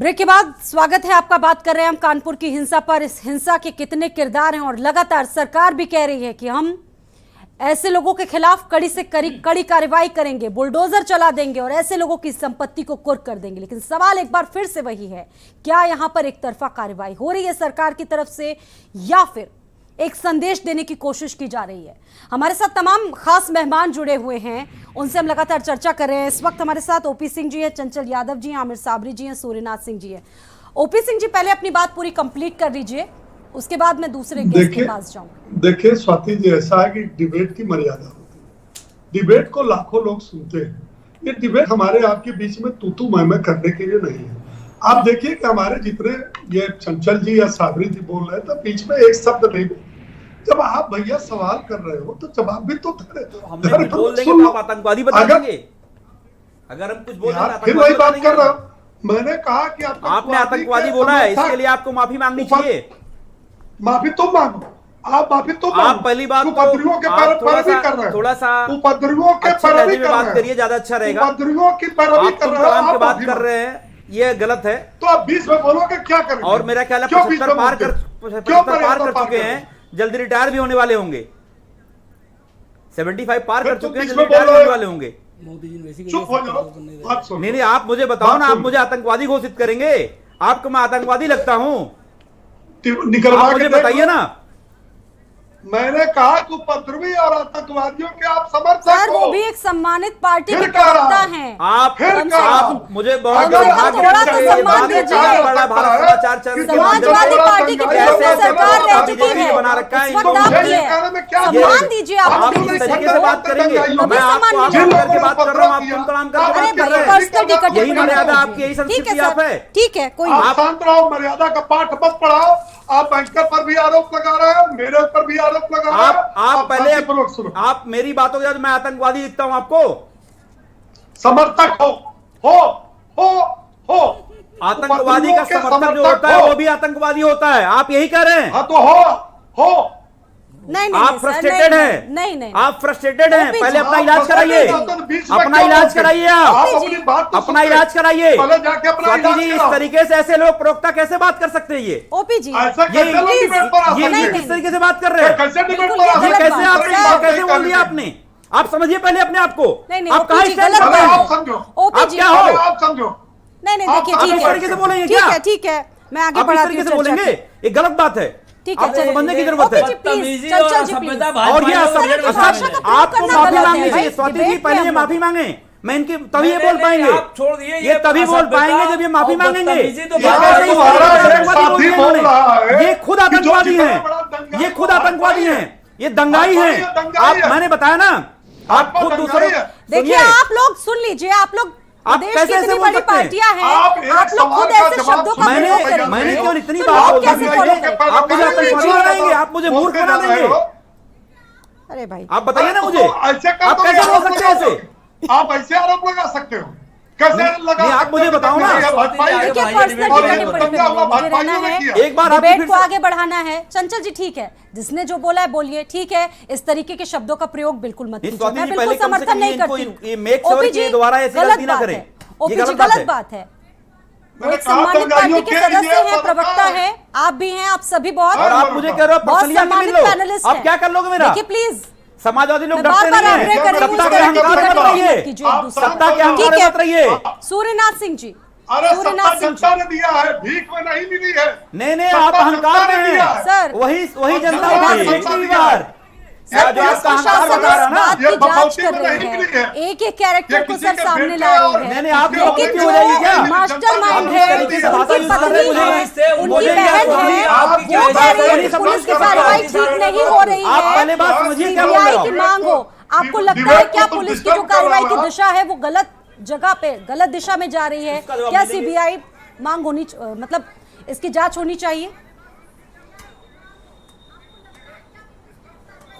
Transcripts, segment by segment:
Break के बाद स्वागत है आपका। बात कर रहे हैं हम कानपुर की हिंसा पर। इस हिंसा के कितने किरदार हैं और लगातार सरकार भी कह रही है कि हम ऐसे लोगों के खिलाफ कड़ी से कड़ी कार्रवाई करेंगे, बुलडोजर चला देंगे और ऐसे लोगों की संपत्ति को कुर्क कर देंगे। लेकिन सवाल एक बार फिर से वही है, क्या यहां पर एक तरफा कार्रवाई हो रही है सरकार की तरफ से या फिर एक संदेश देने की कोशिश की जा रही है? हमारे साथ तमाम खास मेहमान जुड़े हुए हैं, उनसे हम लगातार चर्चा कर रहे हैं। इस वक्त हमारे साथ ओपी सिंह जी हैं, चंचल यादव जी हैं, आमिर साबरी जी हैं, सूर्यनाथ सिंह जी हैं। ओपी सिंह जी, पहले अपनी बात पूरी कंप्लीट कर लीजिए, उसके बाद मैं दूसरे गेस्ट के पास जाऊंगा। देखिए स्वाति जी, ऐसा है कि डिबेट की मर्यादा होती है। डिबेट को लाखों लोग सुनते हैं। ये डिबेट हमारे आपके बीच में तू मैं करने के लिए नहीं है। आप देखिए कि हमारे जितने ये चंचल जी या साबरी जी बोल रहे हैं तो बीच में एक शब्द नहीं बोल। जब आप भैया सवाल कर रहे हो तो जवाब भी तो हम बोल देंगे तो आप आतंकवादी बता देंगे। अगर हम कुछ बोल देंगे फिर वही बात कर रहा हूं। मैंने कहा कि आपने आतंकवादी बोला है, इसके लिए आपको माफी मांगनी चाहिए। माफी तुम मांगो, आप माफी तुम मांगो। आप पहली बात उपद्रवियों के पैरवी कर रहे हो, थोड़ा सा उपद्रवियों के पैरवी कर बात करिए, ज्यादा अच्छा रहेगा। उपद्रवियों की पैरवी कर रहे हो, आप बात कर रहे हैं, ये गलत है। तो आप 20 में बोलोगे क्या करेंगे? और मेरा ख्याल है 75 पार कर चुके हैं, जल्दी रिटायर भी होने वाले होंगे। 75 पार कर चुके हैं, जल्दी रिटायर होने वाले होंगे। चुप हो जाओ। नहीं, आप मुझे बताओ ना, आप मुझे आतंकवादी घोषित करेंगे? आपको मैं आतंकवादी लगता हूं? निकलवा मुझे बताइए ना। मैंने कहा कि उपद्रवी और आतंकवादियों के आप समर्थक सर, वो भी एक सम्मानित पार्टी के प्रवक्ता हैं। आप मुझे बहुत समाजवादी पार्टी की तरफ से सरकार रह चुकी है, बना रखा है। सम्मान दीजिए आप इस तरीके से बात करेंगे। मैं आपको करके बात कर रहा हूँ, आप तुम तमाम करके यही मर्यादा आपकी, यही संस्कृति आप है। ठीक है, कोई आप शांत रहो, मर्यादा का पाठ मत पढ़ाओ। आप एंकर पर भी आरोप लगा रहे हो, मेरे ऊपर भी आरोप लगा रहे हो। आप पहले आप मेरी बातों के बाद मैं आतंकवादी दिखता हूं आपको? समर्थक हो आतंकवादी का समर्थक जो होता है वो भी आतंकवादी होता है, आप यही कह रहे हैं? हाँ तो हो। नहीं, आप फ्रस्ट्रेटेड हैं। नहीं, आप फ्रस्ट्रेटेड हैं। पहले अपना इलाज कराइए, अपना इलाज कराइए, आप अपना इलाज कराइए। स्वाति जी, इस तरीके से ऐसे लोग प्रवक्ता कैसे बात कर सकते हैं? ये ओपी जी, ये किस तरीके से बात कर रहे हैं? ये कैसे आप कैसे बोल दिया आपने? आप समझिए पहले अपने आप को। आप कहाँ स्टैंड कर रहे हैं? आप क्या हो? आप समझो। नहीं, देखिए, ठीक है, तरीके से बोलेंगे क्या? ठीक है, मैं आगे आप इस तरीके से बोलेंगे? ये गलत बात है, ठीक है, आपको समझने की जरूरत है। और ये आपको माफी मांगनी चाहिए। स्वाति जी, पहले ये माफी मांगे, मैं इनकी तभी ये बोल पाएंगे। ये तभी बोल पाएंगे जब ये माफी मांगेंगे। ये खुद आतंकवादी हैं, ये खुद आतंकवादी हैं, ये दंगाई हैं। आप, मैंने बताया ना, आप खुद दूसरों। देखिए, आप लोग सुन लीजिए, आप लोग आप कैसे ऐसे बोल सकते हैं? आप लोग खुद ऐसे शब्दों का प्रयोग करेंगे। मैंने क्यों इतनी बात बोल दी? आप मुझे आतंकवादी बनाएंगे, आप मुझे मूर्ख बना देंगे। अरे भाई, आप बताइए ना मुझे, आप कैसे बोल सकते हैं ऐसे? आप ऐसे आरोप लगा सकते हो? कैसे लगा? आप मुझे बताओ ना। एक बार डिबेट को आगे बढ़ाना है। चंचल जी, ठीक है, जिसने जो बोला है बोलिए, ठीक है। इस तरीके के शब्दों का प्रयोग बिल्कुल मत कीजिए, मैं बिल्कुल समर्थन नहीं करती। ओपी जी, गलत बात है, ओपी जी, गलत बात है। वो एक सम्मानित पार्टी के सदस्य हैं, प्रवक्ता हैं, आप भी हैं, आप सभी बहुत, और आप मुझे कह रहे हो बहुत सम्मानित पैनलिस्ट हैं। आप क्या कर लोगे मेरा? देखिए प्लीज, समाजवादी लोग डरते नहीं हैं। सत्ता के अहंकार मत रहिए, सत्ता के अहंकार मत रहिए। सूर्यनाथ सिंह जी, सूर्यनाथ जनता ने दिया है, भीख में नहीं मिली है। नहीं, आप अहंकार में हैं सर, वही जनता बार प्रशासन इस बात की जांच कर रही है, एक एक कैरेक्टर को सर सामने ला रही है। लेकिन जो मास्टरमाइंड है, उनकी पत्नी है, उनकी बहन है, वो कह रही है पुलिस की कार्रवाई ठीक नहीं हो रही है, सीबीआई की मांग हो। आपको लगता है क्या पुलिस की जो कार्रवाई की दिशा है वो गलत जगह पे, गलत दिशा में जा रही है? क्या सीबीआई मांग होनी, मतलब इसकी जांच होनी चाहिए?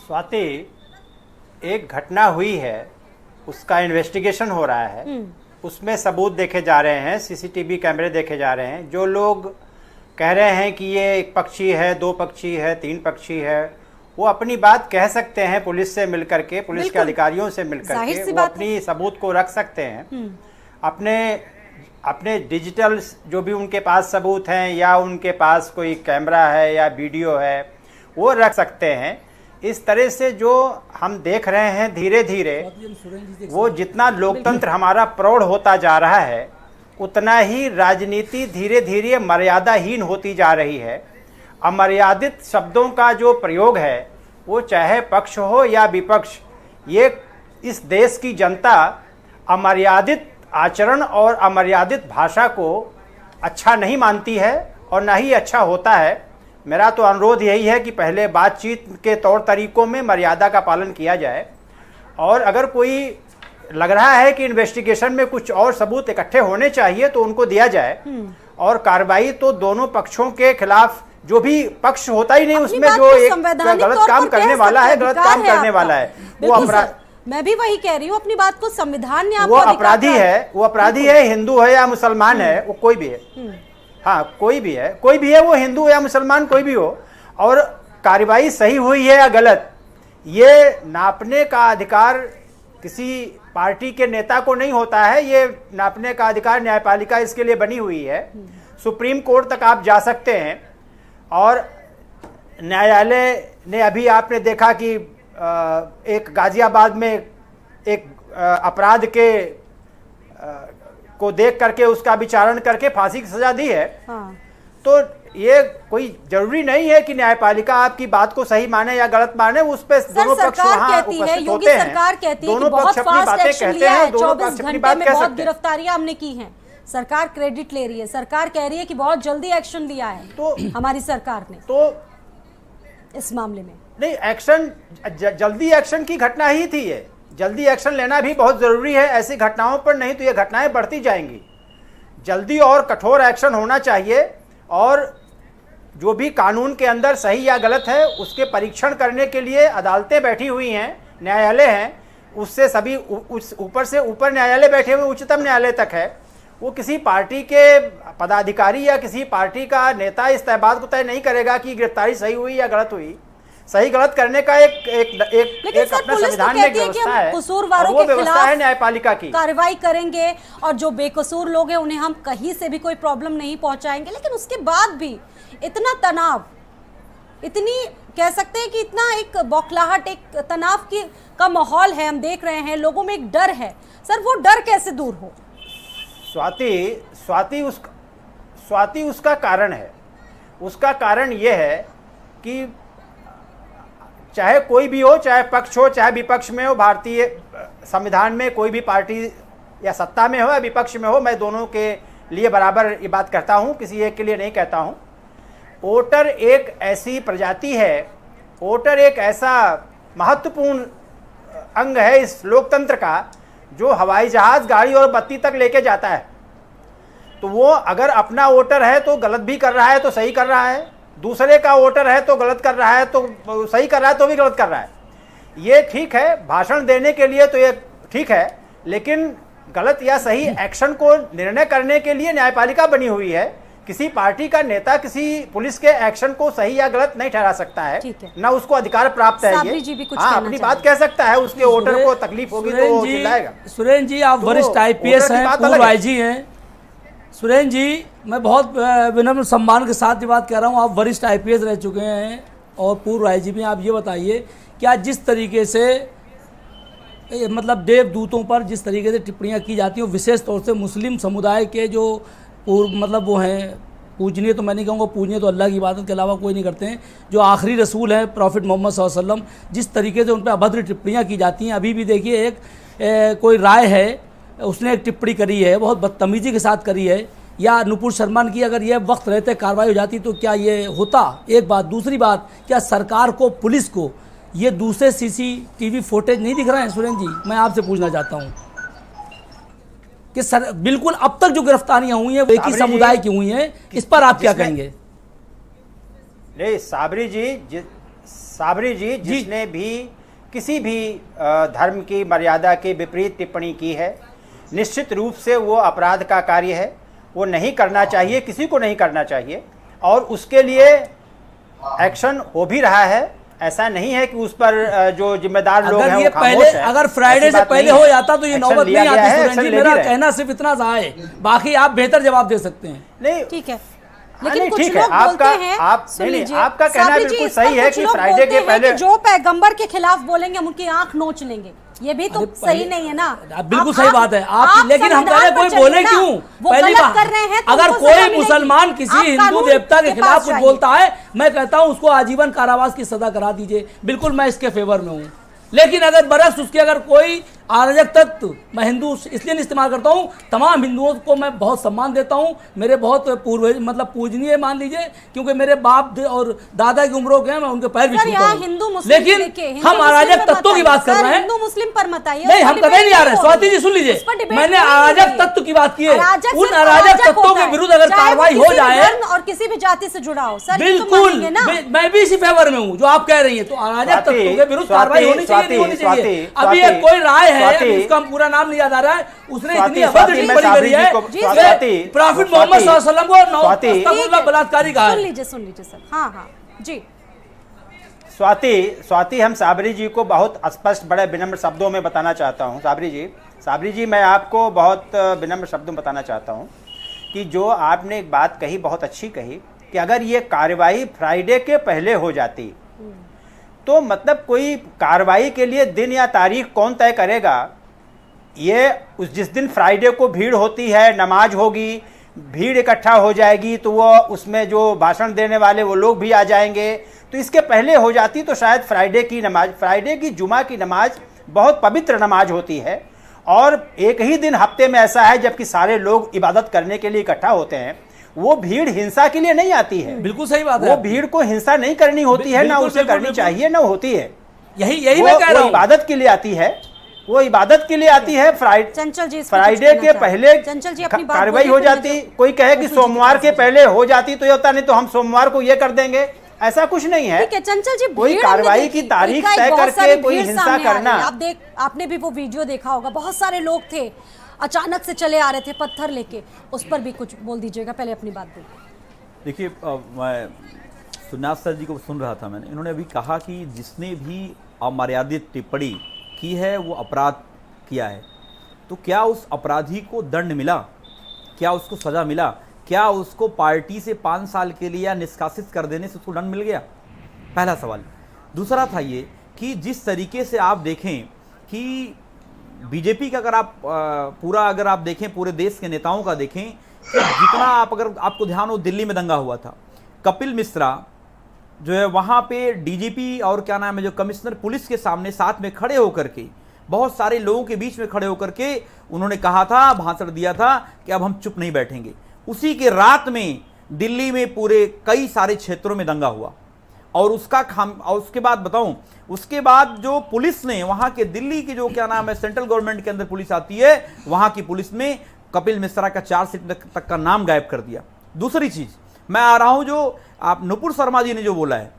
स्वाति, एक घटना हुई है, उसका इन्वेस्टिगेशन हो रहा है, उसमें सबूत देखे जा रहे हैं, सीसीटीवी कैमरे देखे जा रहे हैं। जो लोग कह रहे हैं कि ये एक पक्षी है, दो पक्षी है, तीन पक्षी है, वो अपनी बात कह सकते हैं पुलिस से मिलकर के, पुलिस के अधिकारियों से मिलकर के, वो अपनी सबूत को रख सकते हैं। अपने अपने डिजिटल जो भी उनके पास सबूत हैं या उनके पास कोई कैमरा है या वीडियो है वो रख सकते हैं। इस तरह से जो हम देख रहे हैं धीरे धीरे वो जितना लोकतंत्र हमारा प्रौढ़ होता जा रहा है उतना ही राजनीति धीरे धीरे मर्यादाहीन होती जा रही है। अमर्यादित शब्दों का जो प्रयोग है वो चाहे पक्ष हो या विपक्ष, ये इस देश की जनता अमर्यादित आचरण और अमर्यादित भाषा को अच्छा नहीं मानती है और ना ही अच्छा होता है। मेरा तो अनुरोध यही है कि पहले बातचीत के तौर तरीकों में मर्यादा का पालन किया जाए और अगर कोई लग रहा है कि इन्वेस्टिगेशन में कुछ और सबूत इकट्ठे होने चाहिए तो उनको दिया जाए और कार्रवाई तो दोनों पक्षों के खिलाफ, जो भी पक्ष होता ही नहीं उसमें जो एक गलत काम करने वाला है, गलत काम करने वाला है वो अपराध। मैं भी वही कह रही हूँ, अपनी बात को संविधान ने वो अपराधी है, वो अपराधी है, हिंदू है या मुसलमान है, वो कोई भी है, हाँ कोई भी है, वो हिंदू या मुसलमान कोई भी हो, और कार्रवाई सही हुई है या गलत ये नापने का अधिकार किसी पार्टी के नेता को नहीं होता है। ये नापने का अधिकार न्यायपालिका इसके लिए बनी हुई है। सुप्रीम कोर्ट तक आप जा सकते हैं और न्यायालय ने अभी आपने देखा कि एक गाजियाबाद में एक अपराध के को देख करके उसका विचारण करके फांसी की सजा दी है। हाँ। तो ये कोई जरूरी नहीं है कि न्यायपालिका आपकी बात को सही माने या गलत माने, उस पे दोनों पक्ष वहां उपस्थित होते हैं। सरकार कहती है दोनों कि बहुत पक्ष अपनी बातें कहते हैं, दोनों पक्ष अपनी बात कह सकते हैं। गिरफ्तारियां हमने की हैं, सरकार क्रेडिट ले रही है, सरकार कह रही है कि बहुत जल्दी एक्शन लिया है तो हमारी सरकार ने तो इस मामले में। नहीं, एक्शन जल्दी एक्शन की घटना ही थी ये, जल्दी एक्शन लेना भी बहुत जरूरी है ऐसी घटनाओं पर, नहीं तो ये घटनाएं बढ़ती जाएंगी। जल्दी और कठोर एक्शन होना चाहिए और जो भी कानून के अंदर सही या गलत है उसके परीक्षण करने के लिए अदालतें बैठी हुई हैं, न्यायालय हैं, उससे सभी ऊपर से ऊपर न्यायालय बैठे हुए उच्चतम न्यायालय तक है। वो किसी पार्टी के पदाधिकारी या किसी पार्टी का नेता इस बात को तय नहीं करेगा कि गिरफ्तारी सही हुई या गलत हुई। सही गलत करने का एक अपना संविधान में व्यवस्था है, कसूरवारों वो के व्यवस्था है न्यायपालिका की। कार्रवाई करेंगे और जो बेकसूर लोग हैं उन्हें हम कहीं से भी कोई प्रॉब्लम नहीं पहुंचाएंगे, लेकिन उसके बाद भी इतना तनाव, इतनी कह सकते हैं कि इतना एक बौखलाहट, एक तनाव का माहौल है, हम देख रहे हैं, लोगों में एक डर है। सर वो डर कैसे दूर हो? स्वाति उसका कारण है। उसका कारण यह है कि चाहे कोई भी हो, चाहे पक्ष हो चाहे विपक्ष में हो, भारतीय संविधान में कोई भी पार्टी या सत्ता में हो या विपक्ष में हो, मैं दोनों के लिए बराबर ये बात कहता हूँ, किसी एक के लिए नहीं कहता हूँ। वोटर एक ऐसी प्रजाति है, वोटर एक ऐसा महत्वपूर्ण अंग है इस लोकतंत्र का जो हवाई जहाज, गाड़ी और बत्ती तक लेके जाता है। तो वो अगर अपना वोटर है तो गलत भी कर रहा है तो सही कर रहा है, दूसरे का वोटर है तो गलत कर रहा है तो सही कर रहा है तो भी गलत कर रहा है। ये ठीक है, भाषण देने के लिए तो ये ठीक है, लेकिन गलत या सही एक्शन को निर्णय करने के लिए न्यायपालिका बनी हुई है। किसी पार्टी का नेता किसी पुलिस के एक्शन को सही या गलत नहीं ठहरा सकता है, ना उसको अधिकार प्राप्त है। ये हाँ, अपनी बात कह सकता है, उसके वोटर को तकलीफ होगी तो वो चिल्लाएगा। सुरेंद्र जी, आप वरिष्ठ आईपीएस हैं, पूर्व आईजी हैं। सुरेंद्र जी, मैं बहुत विनम्र सम्मान के साथ ये बात कह रहा हूँ, आप वरिष्ठ आईपीएस रह चुके हैं और पूर्व आईजी भी। आप ये बताइए कि आज जिस तरीके से मतलब देवदूतों पर जिस तरीके से टिप्पणियाँ की जाती हैं, विशेष तौर से मुस्लिम समुदाय के जो मतलब वो हैं पूजनीय, तो मैं नहीं कहूँगा पूजनीय, तो अल्लाह की इबादत के अलावा कोई नहीं करते हैं, जो आखिरी रसूल हैं प्रॉफिट मोहम्मद सल्लल्लाहु अलैहि वसल्लम, जिस तरीके से उन पर अभद्र टिप्पणियाँ की जाती हैं। अभी भी देखिए एक कोई राय है, उसने एक टिप्पणी करी है, बहुत बदतमीजी के साथ करी है, या नुपुर शर्मा की अगर ये वक्त रहते कार्रवाई हो जाती तो क्या ये होता? एक बात। दूसरी बात, क्या सरकार को, पुलिस को ये दूसरे सीसीटीवी फुटेज नहीं दिख रहे हैं? सुरेंद्र जी, मैं आपसे पूछना चाहता हूँ कि सर बिल्कुल अब तक जो गिरफ्तारियां हुई हैं वो एक ही समुदाय की हुई हैं, इस पर आप क्या कहेंगे? नहीं, साबरी जी जिसने भी किसी भी धर्म की मर्यादा के विपरीत टिप्पणी की है, निश्चित रूप से वो अपराध का कार्य है, वो नहीं करना चाहिए, किसी को नहीं करना चाहिए, और उसके लिए एक्शन हो भी रहा है ऐसा नहीं है कि उस पर जो जिम्मेदार लोग हैं ये वो खामोश पहले हैं। अगर फ्राइडे से पहले हो जाता तो ये नौबत नहीं आती सुरेंद्र जी। मेरा मेरा कहना सिर्फ इतना सा है, बाकी आप बेहतर जवाब दे सकते हैं। नहीं ठीक है, लेकिन लेकिन कुछ ठीक है, लोग बोलते हैं, आप सुन नहीं, लीजिए, आपका कहना साबरी जी, बिल्कुल इस पर सही है कुछ कि लोग फ्राइडे बोलते के हैं पहले कि जो पैगंबर के खिलाफ बोलेंगे हम उनकी आंख नोच लेंगे, ये भी तो सही नहीं है ना। बिल्कुल सही बात है आप, लेकिन हम कह रहे कोई बोले क्यों? पहली बात, अगर कोई मुसलमान किसी हिंदू देवता के खिलाफ कुछ बोलता है, मैं कहता हूं उसको आजीवन कारावास की सजा करा दीजिए, बिल्कुल मैं इसके फेवर में हूं। लेकिन अगर बरस उसके अगर कोई अराजक तत्व, मैं हिंदू इसलिए नहीं इस्तेमाल करता हूं, तमाम हिंदुओं को मैं बहुत सम्मान देता हूं, मेरे बहुत पूर्वज मतलब पूजनीय मान लीजिए, क्योंकि मेरे बाप और दादा की उम्रों के हैं, मैं उनके पैर भी छूता हूं। लेकिन हम अराजक तत्वों की बात कर रहे हैं, हिंदू मुस्लिम पर मत आइए। नहीं हम कभी नहीं आ रहे। स्वाति जी सुन लीजिए, मैंने अराजक तत्व की बात की है, उन अराजक तत्वों के विरुद्ध अगर कार्रवाई हो जाए और किसी भी जाति से जुड़ा हो, सर बिल्कुल मैं भी इसी फेवर में हूं जो आप कह रही है। तो अराजक तत्वों के विरुद्ध कार्रवाई होनी चाहिए, नहीं होनी चाहिए। अभी एक कोई राय है, उसका पूरा नाम नहीं याद आ रहा है, उसने इतनी अभद्र टिप्पणी करी है, प्रॉफिट मोहम्मद सल्लल्लाहु अलैहि वसल्लम को बलात्कारी कहा है। सुन लीजिए सर। हाँ हाँ जी। स्वाति हम साबरी जी को बहुत स्पष्ट बड़े विनम्र शब्दों में बताना चाहता हूं। साबरी जी मैं आपको बहुत विनम्र शब्दों में बताना चाहता हूं कि जो आपने एक बात कही बहुत अच्छी कही कि अगर ये कार्रवाई फ्राइडे के पहले हो जाती तो मतलब कोई कार्रवाई के लिए दिन या तारीख कौन तय करेगा? ये उस जिस दिन फ्राइडे को भीड़ होती है, नमाज होगी, भीड़ इकट्ठा हो जाएगी, तो वो उसमें जो भाषण देने वाले वो लोग भी आ जाएंगे। तो इसके पहले हो जाती तो शायद फ्राइडे की नमाज, फ्राइडे की जुमा की नमाज बहुत पवित्र नमाज होती है, और एक ही दिन हफ्ते में ऐसा है जबकि सारे लोग इबादत करने के लिए इकट्ठा होते हैं। वो भीड़ हिंसा के लिए नहीं आती है। बिल्कुल सही बात है। वो भीड़ को हिंसा नहीं करनी होती है, ना उसे करनी चाहिए, ना होती है। यही मैं कह रहा हूं। इबादत के लिए आती है, वो इबादत के लिए आती है। फ्राइडे के पहले कार्रवाई हो जाती, कोई कहे कि सोमवार के पहले हो जाती तो ये होता, नहीं तो हम सोमवार को ये कर देंगे, ऐसा कुछ नहीं है। चंचल जी, कोई कार्रवाई की तारीख तय करके कोई हिंसा करना। आपने भी वो वीडियो देखा होगा, बहुत सारे लोग थे, अचानक से चले आ रहे थे पत्थर लेके, उस पर भी कुछ बोल दीजिएगा, पहले अपनी बात बोलिए। देखिए मैं सुन्नाथ सर जी को सुन रहा था, मैंने इन्होंने अभी कहा कि जिसने भी अमर्यादित टिप्पणी की है वो अपराध किया है, तो क्या उस अपराधी को दंड मिला? क्या उसको सज़ा मिला? क्या उसको पार्टी से 5 साल के लिए या निष्कासित कर देने से उसको दंड मिल गया? पहला सवाल। दूसरा था ये कि जिस तरीके से आप देखें कि बीजेपी का अगर आप देखें, पूरे देश के नेताओं का देखें, जितना अगर आपको ध्यान हो, दिल्ली में दंगा हुआ था, कपिल मिश्रा जो है वहाँ पे डीजीपी और क्या नाम है जो कमिश्नर पुलिस के सामने साथ में खड़े होकर के, बहुत सारे लोगों के बीच में खड़े होकर के उन्होंने कहा था, भाषण दिया था कि अब हम चुप नहीं बैठेंगे। उसी के रात में दिल्ली में पूरे कई सारे क्षेत्रों में दंगा हुआ, और उसके बाद बताऊं, उसके बाद जो पुलिस ने वहां के दिल्ली की जो क्या नाम है सेंट्रल गवर्नमेंट के अंदर पुलिस आती है, वहां की पुलिस ने कपिल मिश्रा का चार्जशीट तक का नाम गायब कर दिया। दूसरी चीज मैं आ रहा हूं, जो आप नुपुर शर्मा जी ने जो बोला है,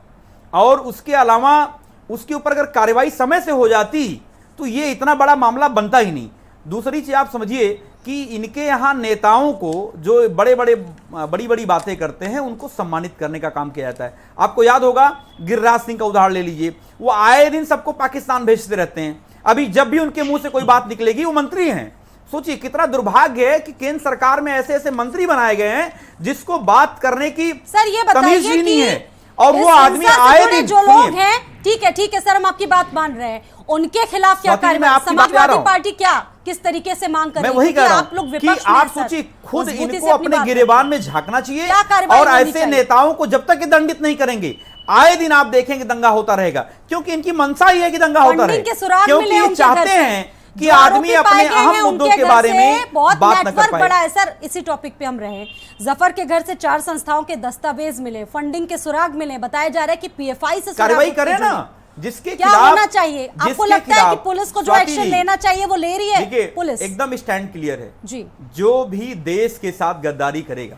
और उसके अलावा उसके ऊपर अगर कार्रवाई समय से हो जाती तो ये इतना बड़ा मामला बनता ही नहीं। दूसरी चीज आप समझिए कि इनके यहाँ नेताओं को जो बड़ी बड़ी बातें करते हैं उनको सम्मानित करने का काम किया जाता है। आपको याद होगा गिरिराज सिंह का उदाहरण ले लीजिए, वो आए दिन सबको पाकिस्तान भेजते रहते हैं। अभी जब भी उनके मुंह से कोई बात निकलेगी, वो मंत्री हैं। सोचिए कितना दुर्भाग्य है कि केंद्र सरकार में ऐसे ऐसे मंत्री बनाए गए हैं जिसको बात करने की तमीज ही नहीं है, और वो आदमी आए दिन जो लोग हैं, ठीक है सर, हम आपकी बात मान रहे हैं, उनके खिलाफ क्या कार्रवाई, समाजवादी पार्टी क्या किस तरीके से मांग कर रही है? मैं वही कह रहा हूं आप लोग कि विपक्ष आप सोचिए, खुद इनको अपने गिरेबान में झांकना चाहिए, और ऐसे नेताओं को जब तक दंडित नहीं करेंगे, आए दिन आप देखेंगे दंगा होता रहेगा, क्योंकि इनकी मंशा ही है कि दंगा होता रहे, क्योंकि ये चाहते हैं कि आदमी अपने अहम मुद्दों के बारे में बात न कर पाए। बड़ा है सर, इसी टॉपिक पे हम रहे। जफर के घर से 4 संस्थाओं के दस्तावेज मिले, फंडिंग के सुराग मिले, बताया जा रहा है कि पीएफआई से कार्रवाई करें ना, जिसके क्या खिलाफ होना चाहिए? आपको लगता है कि पुलिस को जो एक्शन लेना चाहिए वो ले रही है? पुलिस एकदम स्टैंड क्लियर है जी। जो भी देश के साथ गद्दारी करेगा,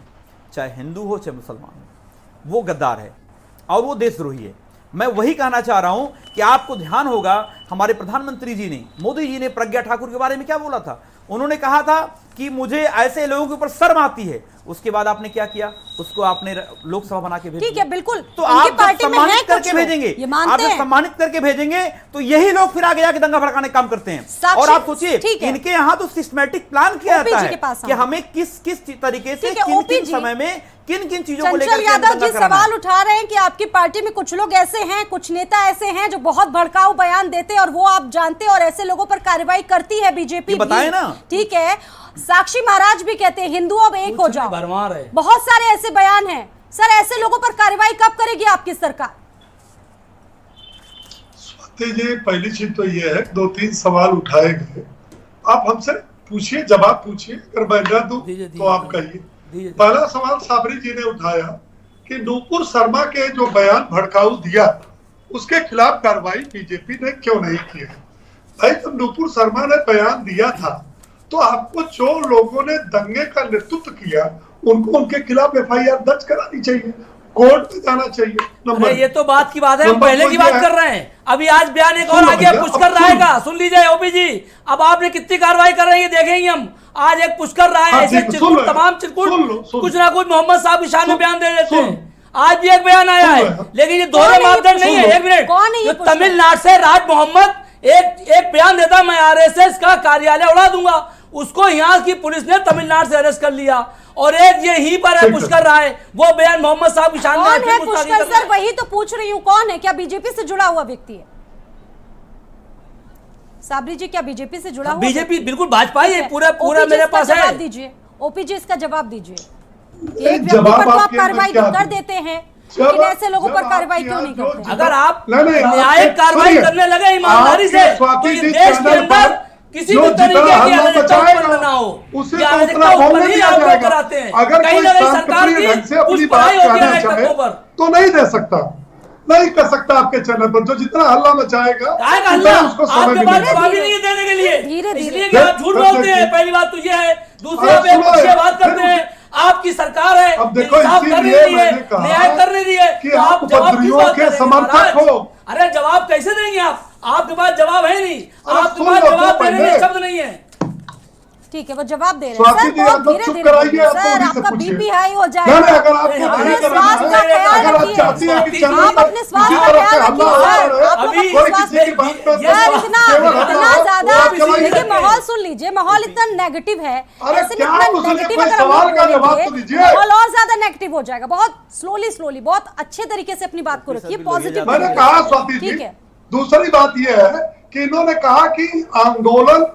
चाहे हिंदू हो चाहे मुसलमान हो, वो गद्दार है और वो देशद्रोही है। मैं वही कहना चाह रहा हूं कि आपको ध्यान होगा, हमारे प्रधानमंत्री जी ने, मोदी जी ने प्रज्ञा ठाकुर के बारे में क्या बोला था? उन्होंने कहा था कि मुझे ऐसे लोगों के ऊपर शर्म आती है, उसके बाद आपने क्या किया, उसको आपने लोकसभा बना के भेज ठीक दिया। है, बिल्कुल। तो उनकी आप जब पार्टी में है सम्मानित कुछ करके लोग, भेजेंगे, ये मानते आप जब हैं। सम्मानित करके भेजेंगे तो यही लोग फिर आगे जाके दंगा भड़काने का काम करते हैं। साक्षी- और आप सोचिए ठीक है। इनके यहाँ तो सिस्टमैटिक प्लान किया ओपी जाता जी है के पास कि आऊं। हमें किस किस तरीके से ठीक है, किन ओपी किन जी। समय में किन किन चीजों को लेकर चंचल के यादव दंगा जी कराना है। सवाल उठा रहे हैं कि आपकी पार्टी में कुछ लोग ऐसे हैं, कुछ नेता ऐसे हैं जो बहुत भड़काऊ बयान देते हैं और वो आप जानते हैं और ऐसे लोगों पर कार्रवाई करती है बीजेपी। ये बताएं ना। ठीक है, साक्षी महाराज भी कहते हैं हिंदू अब एक हो कुछ जाओ। नहीं, भरमार है। बहुत सारे ऐसे बयान हैं। सर, ऐसे लोगों पर कार्रवाई कब करेगी आपकी सरकार? स्वाति जी, पहली चीज तो ये है 2-3 सवाल उठाए गए, आप हमसे पूछिए, जवाब पूछिए, अगर मैं न दूं तो आप कहिए। पहला सवाल साबरी जी ने उठाया कि नूपुर शर्मा के जो बयान भड़काऊ दिया उसके खिलाफ कार्रवाई बीजेपी ने क्यों नहीं की है। भाई, जब नूपुर शर्मा ने बयान दिया था तो आपको जो लोगों ने दंगे का नेतृत्व किया उनको उनके खिलाफ एफआईआर दर्ज करानी चाहिए, कोर्ट में जाना चाहिए। अरे ये तो बात की बात है, हम नंबर पहले दो की ये बात है- कर रहे हैं। अभी आज बयान एक और सुन आ गया, भैया, पुष्कर अब राय सुन। का। सुन लीजिए ओपी जी, अब आपने कितनी कार्रवाई कर रही है देखेंगे हम। आज एक पुष्कर राय हाँ, ऐसे ठीक है, सुन चिरकुट, लो, तमाम सुन चिरकुट लो, सुन कुछ ना कुछ मोहम्मद साहब की शान में सुन- बयान दे देते सुन। हैं। आज भी एक बयान आया सुन है, लो। लेकिन ये कौन दोहरे है ये मापदंड नहीं है। पुष्कर? एक मिनट, कौन है ये जो पुष्कर? तमिलनाडु से राज मोहम्मद एक बयान देता, मैं आरएसएस का कार्यालय उड़ा दूंगा, उसको यहाँ की पुलिस ने तमिलनाडु से अरेस्ट कर लिया। और एक ये ही पर है ठीक है। पुष्कर राय, वो बयान मोहम्मद साहब की शान में कौन फिर है गुस्ताखी पुष्कर? कर रहा सर, है। वही तो पूछ रही हूँ, कौन है? क्या बीजेपी से जुड़ा हुआ व्यक्ति है? साबरी जी, क्या बीजेपी से जुड़ा हुआ बीजेपी व्यक्ति? बिल्कुल भाजपा ही है, ठीक पूरा ओपी जी, मेरे इसका पास है। जवाब दीजिए ओपी जी, इसका जवाब दीजिए। एक व्यक्ति जवाब पर तो आप आपके अंदर कार्रवाई क्या कर है? देते हैं, जब- लेकिन ऐसे लोगों जब पर आप कार्रवाई यहाँ क्यों नहीं जो करते? जितना- अगर आप नहीं, न्यायिक कार्रवाई सुनिए, करने लगे ईमानदारी से, आपके तो स्वाति ये जी देश के चैनल अंदर पर किसी जो भी जितना तरीके की हल्ला अराजकता मचाएगा, उत्पन्न ना हो। उसे ये तो अराजकता उतना उत्पन्न बोलने ही दिया आप लोग जाएगा। कराते हैं। अगर कहीं कोई ना कहीं सरकार शांतिप्रिय की ढंग से अपनी कुछ बात पढ़ाई होती कहना है चाहे तत्वों पर। तो नहीं दे सकता, नहीं कर सकता आपके चैनल पर। जो जितना हल्ला मचाएगा काहे का उतना हल्ला? उसको समय आपके पास मिलेगा। जवाब ही नहीं है देने के लिए, धीरे- धीरे। इसलिए कि आप झूठ बोलते हैं। पहली बात तो ये है, दूसरी आप एक सुनो, पक्षीय बात फिर- करते हैं। आपकी सरकार है, अब देखो, इंसाफ कर इसीलिए रही है, मैंने कहा न्याय कर रही है, कि तो आप आप जवाब किस उपद्रवियों बात के का देंगे समर्थक महाराज? हो। अरे जवाब कैसे देंगे आप? आपके पास जवाब है नहीं, अरे आपके सुन पास लो, जवाब तो देने के पहले- शब्द नहीं है। ठीक है, वो जवाब दे रहे हैं। स्वाति सर, जी, बहुत आप लोग धीरे चुप धीरे कराइए, बोलिए। आप सर, लोग भी आपका से पूछिए। बीपी हाई हो नहीं, जाएगा। नहीं, अगर आपको अपने नहीं करना स्वास्थ्य है, का ख्याल अगर आप रखिए। चाहती हैं कि चैनल आप पर अपने स्वास्थ्य किसी का तरह ख्याल से रखिए। हल्ला हो सर, रहा है, आप लोग अभी अपने कोई स्वास्थ्य किसी की बात पर यार इतना केवल हल्ला इतना हो, ज्यादा वो आप जवाब देखिए, दीजिए। माहौल सुन लीजिए, माहौल इतना नेगेटिव है। अरे ऐसे में क्या, इतना उसने नेगेटिव कोई अगर हम सवाल लोग का जवाब बोलेंगे, तो दीजिए। माहौल और ज्यादा नेगेटिव हो जाएगा। बहुत स्लोली बहुत अच्छे तरीके से अपनी बात को रखिए, पॉजिटिव। मैंने कहा स्वाति जी, ठीक है। दूसरी बात यह है कि इन्होंने कहा कि आंदोलन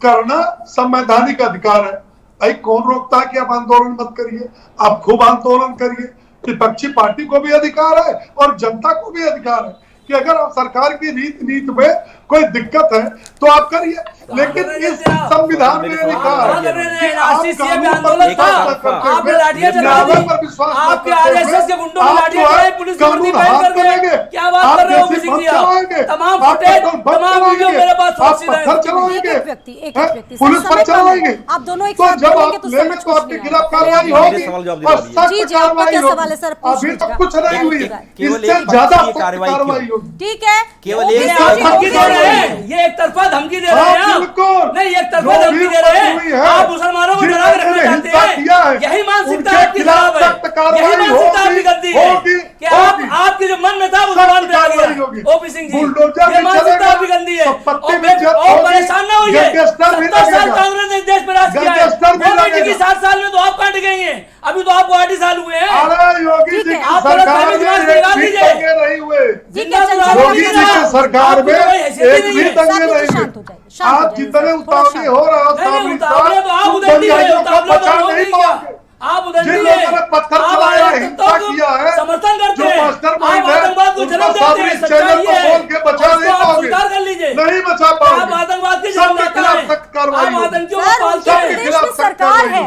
करना संवैधानिक अधिकार है। भाई, कौन रोकता है कि आप आंदोलन मत करिए? आप खूब आंदोलन करिए। विपक्षी पार्टी को भी अधिकार है और जनता को भी अधिकार है कि अगर आप सरकार की नीति में कोई दिक्कत है तो आप करिए, लेकिन इस संविधान में लिखा है कि आप कानून पर विश्वास न करते आपने हुए, लाठियां चला न्याय दी, पर विश्वास न आपके करते हुए, आरएसएस के गुंडों ने आप लाठियां जो है चलाई, पुलिस की वर्दी कानून पहन हाथ करके। चलाएंगे, क्या बात आप कर रहे हो देसी ओबीसी बम जी आप? चलाएंगे, तमाम आप फुटेज, पेट्रोल पंप तमाम वीडियो चलाएंगे, मेरे पास आप सुरक्षित है। पत्थर चलाएंगे, एक एक व्यक्ति, पुलिस सर, पर समय कम है। चलाएंगे। आप दोनों एक तो साथ जब बोलेंगे आप तो लेंगे समझ तो कुछ आपके नहीं खिलाफ आएगा। कार्रवाई मेरे होगी सवाल जवाब और दिला सख्त जी, जी, आपका कार्रवाई क्या होगी। सवाल है सर? पूछ अभी लीजिएगा। तक कुछ नहीं हुई है, केवल इससे एक ज्यादा पक्षीय सख्त कार्रवाई कार्रवाई क्यों? होगी। ठीक है, केवल ओबीसी एक जी, आप धमकी दे रहे ओबीसी हैं, ये एक तरफा धमकी दे रहे हाँ, हैं आप। बिल्कुल। नहीं, एक तरफा जो धमकी भी दे रहे हुई हैं। है, आप मुसलमानों को जिन डरा के लोगों रखना ने चाहते हिंसा किया है, हैं। यही मानसिकता उनके आपकी खिलाफ खराब है। सख्त कार्रवाई यही मानसिकता होगी, आपकी गंदी है होगी, कि आप होगी। आपके जो मन में था वो सख्त जुबान पे आ कार्रवाई गया। होगी। ओपी सिंह जी, बुलडोजर ये भी मानसिकता चलेगा, आपकी गंदी है। संपत्ति भी जब्त और होगी, परेशान ना होइए। गैंगस्टर भी 70 साल लगेगा। कांग्रेस ने देश में राज किया है। गैंगस्टर भी मोदी जी की लगेगा। 7 साल में तो आप काट गई हैं, अभी तो आपको 8 साल हुए हैं। अरे योगी ठीक जी है, की आप सरकार गलत में फहमी एक निकाल भी दीजिए। दंगे नहीं हुए। ठीक है, चल, जिंदा योगी जी की सरकार में एक भी दंगे साथ में नहीं शांत हो हुए। जाइए, शांत हो आप जाइए, जितने थोड़ा उतावली शांत। हो रहा नहीं, उतावले तो आप उधर को बचा नहीं नहीं पाओगे। आप उधर जिन लोगों ने पत्थर चलाया, हिंसा किया है, समर्थन करते जो हैं, मास्टरमाइंड आप है, आतंकवाद को उनको जन्म देते साबरी हैं। चैनल सच्चाई पर है, बोल के बचा उसको नहीं आप पाओगे। स्वीकार कर लीजिए। नहीं बचा आप पाओगे। आतंकवाद की जन्म सबके देते खिलाफ हैं। सख्त कार्रवाई आप होगी। आतंकियों को सर, पालते उनके हैं। प्रदेश में सरकार है।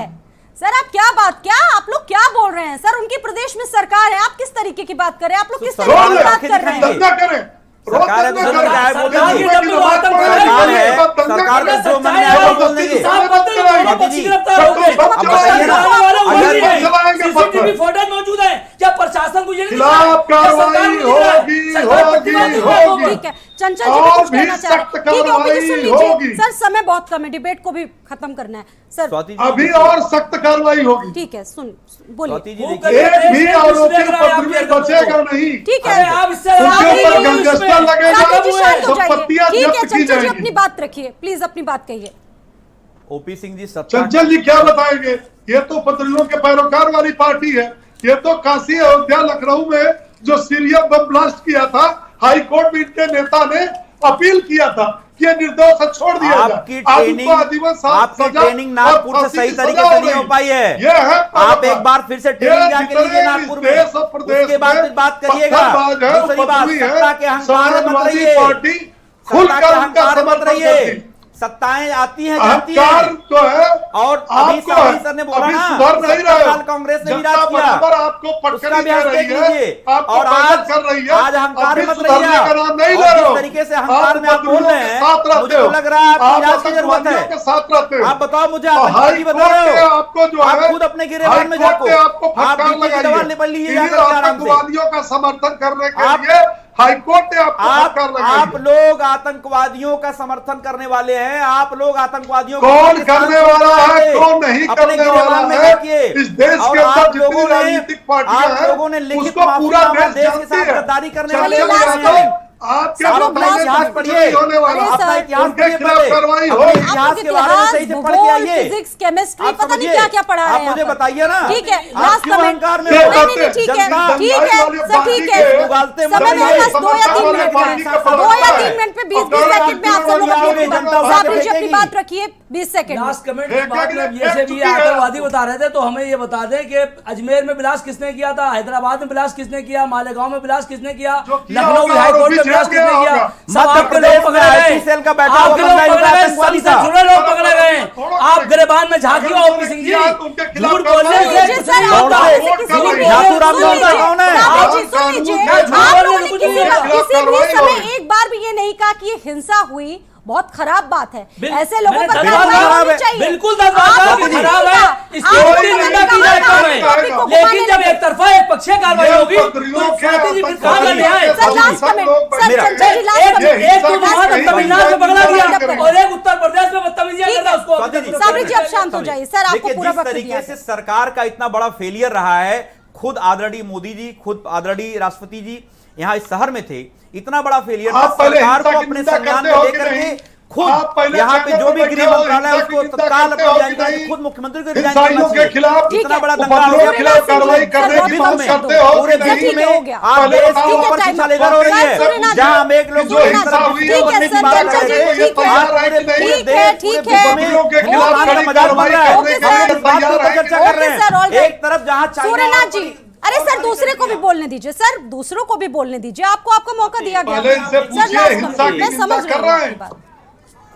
सर, आप क्या आप लोग क्या बोल रहे हैं? सर, उनके प्रदेश में सरकार है, आप किस तरीके की बात कर रहे हैं? आप लोग किस तरीके रोल की है, बात कर रहे हैं? दंगा करें, रोज सरकार है तो दंगा सरकार है, करें। मोदी सरकार जी। की जब भी वो आतंक सरकार है, दंगा सरकार करें। का जो मन है वो बोल देंगे। साफ पत्थर में दोनों पक्ष गिरफ्तार हो गए। अब बताइए ना, सरकार वालों को अगर गोली बम नहीं। चलाएंगे CCTV पत्थर। फुटेज मौजूद है। क्या प्रशासन को ये नहीं खिलाफ दिख रहा है? क्या सरकार कार्रवाई को दिख रहा है? होगी, सरकार होगी, प्रतिबद्ध होगी। होगी। ठीक है, चंचल जी भी और कुछ भी कहना चाह रहे हैं। सख्त ठीक है, ओपी जी सुन कार्रवाई होगी। लीजिए। सर समय बहुत कम है, डिबेट को भी खत्म करना है सर। स्वाति जी अभी और सख्त कार्रवाई होगी। ठीक है, बोलिए। स्वाति जी वो देखिए, एक भी देश आरोपी देख रहा है पत्र में आपके बचेगा नहीं। ठीक अरे है, आप इससे उनके ऊपर आप गैंगस्टर लगेगा, राकेश जी शांत हो जाइए। संपत्तियां ठीक है, जब्त की चंचल जी जाएंगी। अपनी बात रखिए, प्लीज अपनी बात कहिए। ओपी सिंह जी सत्ता चंचल जी क्या बताएंगे? ये तो उपद्रवियों के पैरोकार वाली पार्टी है। ये तो काशी, अयोध्या, लखनऊ में जो सीरियस बम ब्लास्ट किया था, हाई कोर्ट में इनके नेता ने अपील किया था कि ये निर्दोष है, छोड़ दिया जाए। आपकी आज ट्रेनिंग उनको आजीवन आपकी सजा ट्रेनिंग और नागपुर से फांसी सही की तरीके सजा से हो नहीं हो गई। पाई है। ये है आप एक बार फिर से ट्रेनिंग जाके लीजिए नागपुर में, देश और प्रदेश उसके बाद फिर बात करिएगा। पत्थरबाज है, दूसरी बात, उपद्रवी है, सत्ता के अहंकार में मत समाजवादी रहिए। पार्टी सत्ता खुलकर के उनका अहंकार मत समर्थन रहिए। करती। सत्ताएं आती हैं जाती अहंकार हैं। जो है और अभी आपको साहनी सर ने बोला अभी ना, सुधर नहीं 70 रहे साल कांग्रेस ने जनता विराज किया, बराबर आपको उसका पटकनी भी दे आप रही देख है, लीजिए। आपको और ताकत कर रही है। आज अहंकार अभी मत सुधरने रहिए। का नाम नहीं और ले रहे जिस हो। तरीके से अहंकार में आप बोल उपद्रवियों रहे के हैं, साथ रहते मुझे तो हो। लग रहा है आपको आप इलाज की जरूरत आतंकवादियों के है। साथ रहते हो। आप बताओ मुझे, हाई आतंकवादी कोर्ट बता रहे ने हो, आपको जो आप है, खुद अपने गिरेबान में हाई कोर्ट झाँको। ने आपको आप फटकार बीपी की दवा लगाई ले लीजिए है। जाकर के आराम से। आतंकवादियों का समर्थन करने के आप- लिए हाई कोर्ट ने आपको फटकार लगाई आप है। लोग आतंकवादियों का समर्थन करने वाले हैं। आप लोग आतंकवादियों को कौन पाकिस्तान करने से वाला है, हटाइए। कौन नहीं अपने करने गिरेबान वाला में है, देखिए। इस देश और के अंदर आप जितनी लोगों ने राजनीतिक पार्टियां हैं, आप लोगों ने लिखित उसको पूरा माफीनामा देश देश के जानती साथ है। गद्दारी करने चलिए वाले लास्ट लोग में हैं। आपके आप बताने अपना से इतिहास कुछ पढ़िए, नहीं होने वाला। अरे अपना सर, इतिहास उनके पढ़िए खिलाफ पहले। कार्रवाई अपने होगी। इतिहास आप के बारे में सही से पढ़ के भूगोल, आइए। फिजिक्स, केमिस्ट्री, आप पता नहीं समझिए। क्या क्या पढ़ा आप है मुझे यहाँ पर। बताइए ना, ठीक है, आप लास्ट क्यों कमेंट। अहंकार में नहीं, हो? नहीं, ठीक है, जनता- ठीक है सर, ठीक है। उगालते समय मत मेरे पास रहिए। 2 या 3 मिनट का है। 2 या 3 मिनट पे 20 सेकंड में आप सब लोग अपनी जनता उड़ा के साबिर जी अपनी फेंकेगी। बात रखिए 20 सेकंड में। लास्ट कमेंट फेंक की बात दिया में कि ये से फेंक भी चुकी है आतंकवादी आपको। बता रहे थे, तो हमें ये बता दें कि अजमेर में ब्लास्ट किसने किया था, हैदराबाद में ब्लास्ट किसने किया, मालेगांव में ब्लास्ट किसने किया, जो किया लखनऊ होगा, हाईकोर्ट में आरोपी ब्लास्ट जेल किसने गया किया, होगा। सब मध्य आपके प्रदेश लोग पकड़े में गए, IT सेल का बैठा हुआ आपके लोग बंदा ही पकड़े गए, आतंकवादी सबसे था। जुड़े लोग पकड़े गए। आप गिरेबान में झांकी हो ओपी सिंह जी, उनके खिलाफ झूठ बोलने कार्रवाई से जी, कुछ सर, नहीं आप होता। ऐसे किसी को भी नाथूराम सुन गोंडा लीजिए। कौन है? साबिर जी, सुन लीजिए, आप लोगों ने कुछ किसी नहीं भी कार्रवाई समय होगी। एक बार भी ये नहीं कहा कि ये हिंसा हुई, बहुत खराब बात है। बिल- ऐसे लोगों मैंने पर दस कार्रवाई बार होनी है। चाहिए। बिल्कुल 10 बार कहा आपको कि नहीं खराब है, कहा। इसकी आपको कोई नहीं निंदा कहा, की जाए आप कम है। टॉपिक को लेकिन घुमाने जब लगे। एक तरफा एक पक्षीय कार्रवाई ये होगी उपद्रवियों तो के स्वाति जी फिर कहाँ आतंकवादी का न्याय? सर लास्ट सब कमेंट, लोग सर मेरा- चंचल जी लास्ट एक कमेंट। एक तो वहां तक तमिलनाडु से पकड़ा गया करेंगे। और एक उत्तर प्रदेश में बदतमीजियां कर रहा है, उसको स्वाति जी, साबिर जी, आप शांत हो जाइए। सर, आपको देखिए, पूरा जिस वक्त तरीके दिया से है। सरकार का इतना बड़ा फेलियर रहा है, खुद आदरणीय मोदी जी, खुद आदरणीय राष्ट्रपति जी यहाँ इस शहर में थे, इतना बड़ा फेलियर था, आप पहले सरकार हिंसा को की अपने निंदा संज्ञान करते में हो कि लेकर के नहीं? खुद आप पहले यहाँ पे चैनल जो भी पर गृह बैठे हो, मंत्रालय है हिंसा की उसको निंदा तत्काल करते अपना हो कि रिजाइन करना नहीं? चाहिए, खुद मुख्यमंत्री को रिजाइन हिंसाइयों करना के चाहिए। खिलाफ ठीक इतना है। बड़ा दंगा हो उपद्रवियों गया के खिलाफ कार्रवाई करने सर, की बहुत मांग बहुत करते हो पूरे कि सर, देश ठीक नहीं? है, हो में गया। आज पहले देश बताओ, की ऊपर टाइम शिक्षा अप। लेकर हो रही सर, सुनना है, जी। जहां हम एक लोग जो हिंसा हुई है, ठीक है बनने की सर, बात चंचल कर जी, रहे हैं, ठीक है। तैयार है कि नहीं? ठीक है, ठीक है। उपद्रवियों के खिलाफ ओके, कड़ी मजाक कार्रवाई बन रहा है। करने के ओके, लिए सर। तैयार है कि चर्चा नहीं? कर रहे ओके, सर, ऑल हैं। राइट। एक तरफ जहां चाइना सूर्यनाथ जी, अरे सर दूसरे को भी बोलने दीजिए, सर दूसरों को भी बोलने दीजिए, आपको आपका मौका दिया गया। पहले इनसे सर, पूछिए, लास्ट हिंसा कमेंट। की मैं निंदा समझ कर रही हूँ रहे आपकी हैं। बात।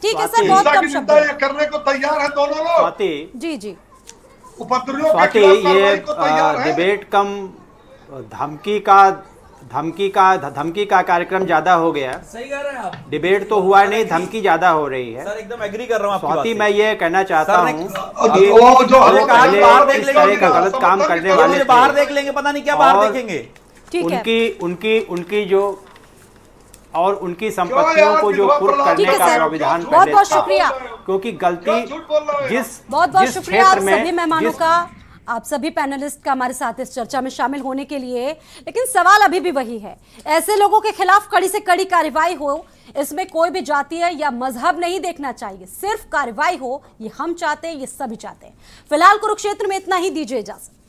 ठीक है सर, बहुत हिंसा कम की शब्द। निंदा ये करने को तैयार है दोनों लोग। स्वाति जी जी, उपद्रवियों के स्वाति खिलाफ ये कार्रवाई को तैयार है। डिबेट कम धमकी का कार्यक्रम ज्यादा हो गया। सही कह रहे हैं आप। डिबेट तो हुआ नहीं, धमकी ज्यादा हो रही है। सर एकदम एग्री कर रहा हूं आपकी बात स्वाति से। मैं ये कहना चाहता सर ने- हूँ वो जो मैंने कहा कि बाहर देख इस लेंगे, तरह का गलत काम करने ये वाले मुझे थे। बाहर देख लेंगे, पता नहीं क्या बाहर और देखेंगे। ठीक है। उनकी संपत्तियों को जो कुर्क ठीक करने है का सर, प्राविधान बहुत पहले बहुत था। शुक्रिया। क्योंकि क्या गलती झूठ बोल रहे हैं? जिस बहुत बहुत जिस शुक्रिया आप क्षेत्र में सभी मेहमानों का, आप सभी पैनलिस्ट का हमारे साथ इस चर्चा में शामिल होने के लिए। लेकिन सवाल अभी भी वही है, ऐसे लोगों के खिलाफ कड़ी से कड़ी कार्रवाई हो, इसमें कोई भी जातीय या मजहब नहीं देखना चाहिए, सिर्फ कार्रवाई हो, ये हम चाहते हैं, ये सभी चाहते हैं। फिलहाल कुरुक्षेत्र में इतना ही, दीजिए इजाजत।